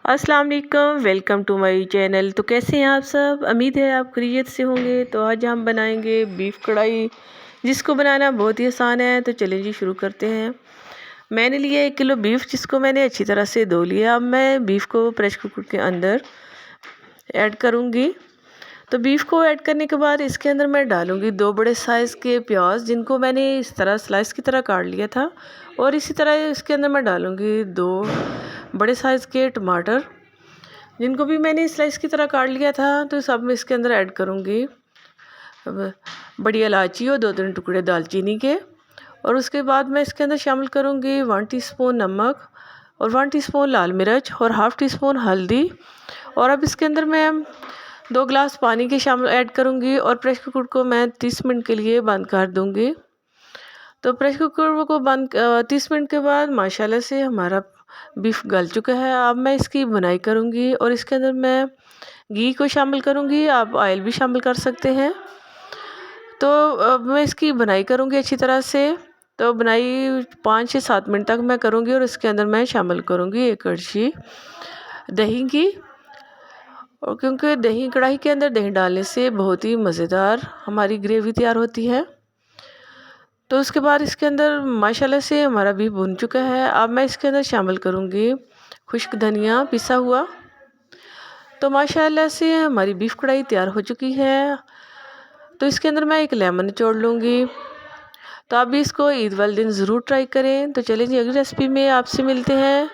अस्सलाम वालेकुम, welcome to my channel. तो कैसे हैं आप सब? उम्मीद है आप खैरियत से होंगे। तो आज हम बनाएंगे बीफ कढ़ाई, जिसको बनाना बहुत ही आसान है। तो चलिए जी शुरू करते हैं। मैंने लिया 1 किलो बीफ, जिसको मैंने अच्छी तरह से धो लिया। अब मैं बीफ को प्रेशर कुकर के अंदर ऐड करूँगी। तो बीफ को ऐड करने के बाद इसके अंदर मैं डालूँगी 2 बड़े साइज़ के प्याज, जिनको मैंने इस तरह स्लाइस की तरह काट लिया था। और इसी तरह इसके अंदर मैं डालूँगी 2 बड़े साइज़ के टमाटर, जिनको भी मैंने स्लाइस की तरह काट लिया था। तो सब मैं इसके अंदर ऐड करूँगी। अब बड़ी इलायची और 2-3 टुकड़े दालचीनी के। और उसके बाद मैं इसके अंदर शामिल करूँगी 1 टीस्पून नमक और 1 टीस्पून लाल मिर्च और हाफ़ टी स्पून हल्दी। और अब इसके अंदर मैं 2 गिलास पानी के शामिल ऐड करूँगी और प्रेशर कुकर को मैं 30 मिनट के लिए बंद कर दूँगी। तो प्रेशर कुकर को बंद 30 मिनट के बाद माशाल्लाह से हमारा बीफ गल चुका है। अब मैं इसकी बुनाई करूँगी और इसके अंदर मैं घी को शामिल करूँगी, आप ऑयल भी शामिल कर सकते हैं। तो अब मैं इसकी बुनाई करूँगी अच्छी तरह से। तो बुनाई 5 से 7 मिनट तक मैं करूँगी और इसके अंदर मैं शामिल करूँगी 1 कड़छी दही की। और क्योंकि दही कढ़ाई के अंदर दही डालने से बहुत ही मज़ेदार हमारी ग्रेवी तैयार होती है। तो उसके बाद इसके अंदर माशाल्लाह से हमारा बीफ भुन चुका है। अब मैं इसके अंदर शामिल करूँगी खुश्क धनिया पिसा हुआ। तो माशाल्लाह से हमारी बीफ कढ़ाई तैयार हो चुकी है। तो इसके अंदर मैं 1 लेमन निचोड़ लूँगी। तो आप भी इसको ईद वाले दिन ज़रूर ट्राई करें। तो चलिए जी अगली रेसिपी में आपसे मिलते हैं।